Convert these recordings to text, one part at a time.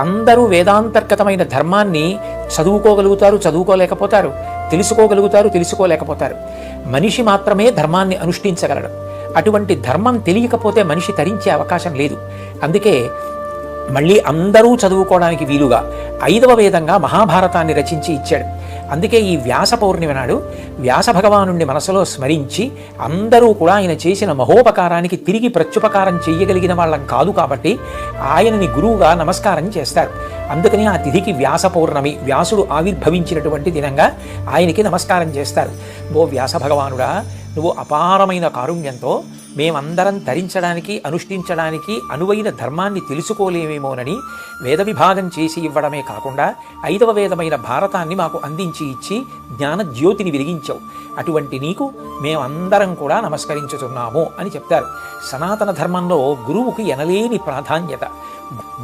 అందరూ వేదాంతర్గతమైన ధర్మాన్ని చదువుకోగలుగుతారు, చదువుకోలేకపోతారు, తెలుసుకోగలుగుతారు, తెలుసుకోలేకపోతారు. మనిషి మాత్రమే ధర్మాన్ని అనుష్ఠించగలడు. అటువంటి ధర్మం తెలియకపోతే మనిషి తరించే అవకాశం లేదు. అందుకే మళ్ళీ అందరూ చదువుకోవడానికి వీలుగా 5వ వేదంగా మహాభారతాన్ని రచించి ఇచ్చాడు. అందుకే ఈ వ్యాస పౌర్ణిమ నాడు వ్యాస భగవానుణ్ణి మనసులో స్మరించి అందరూ కూడా ఆయన చేసిన మహోపకారానికి తిరిగి ప్రత్యుపకారం చెయ్యగలిగిన వాళ్ళం కాదు కాబట్టి ఆయనని గురువుగా నమస్కారం చేస్తారు. అందుకని ఆ తిథికి వ్యాస పౌర్ణమి, వ్యాసుడు ఆవిర్భవించినటువంటి దినంగా ఆయనకి నమస్కారం చేస్తారు. ఓ వ్యాస భగవానుడా, నువ్వు అపారమైన కారుణ్యంతో మేమందరం ధరించడానికి, అనుష్ఠించడానికి అనువైన ధర్మాన్ని తెలుసుకోలేమేమోనని వేద విభాగం చేసి ఇవ్వడమే కాకుండా 5వ వేదమైన భారతాన్ని మాకు అందించి ఇచ్చి జ్ఞాన జ్యోతిని వెలిగించావు. అటువంటి నీకు మేమందరం కూడా నమస్కరించుతున్నాము అని చెప్తారు. సనాతన ధర్మంలో గురువుకి ఎనలేని ప్రాధాన్యత.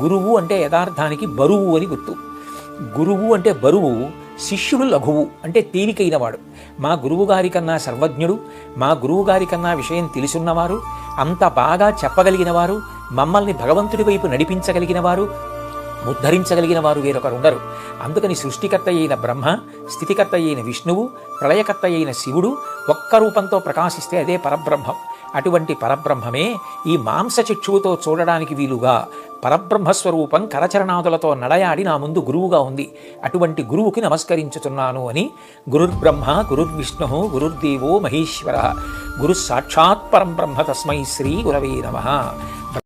గురువు అంటే యథార్థానికి బరువు అని గుర్తు. గురువు అంటే బరువు, శిష్యుడు లఘువు అంటే తేలికైనవాడు. మా గురువుగారి కన్నా సర్వజ్ఞుడు, మా గురువుగారి కన్నా విషయం తెలుసున్నవారు, అంత బాగా చెప్పగలిగిన వారు, మమ్మల్ని భగవంతుడి వైపు నడిపించగలిగిన వారు, ఉద్ధరించగలిగిన వారు వేరొకరు ఉండరు. అందుకని సృష్టికర్త అయిన బ్రహ్మ, స్థితికర్త అయిన విష్ణువు, ప్రళయకర్త అయిన శివుడు ఒక్క రూపంతో ప్రకాశిస్తే అదే పరబ్రహ్మం. అటువంటి పరబ్రహ్మమే ఈ మాంసచక్షువుతో చూడడానికి వీలుగా పరబ్రహ్మస్వరూపం కరచరణాదులతో నడయాడి నా ముందు గురువుగా ఉంది. అటువంటి గురువుకి నమస్కరించుతున్నాను అని గురుర్బ్రహ్మ గురుర్విష్ణు గురుర్దేవో మహేశ్వర గురు సాక్షాత్ పరం బ్రహ్మ తస్మై శ్రీ గురవే నమః.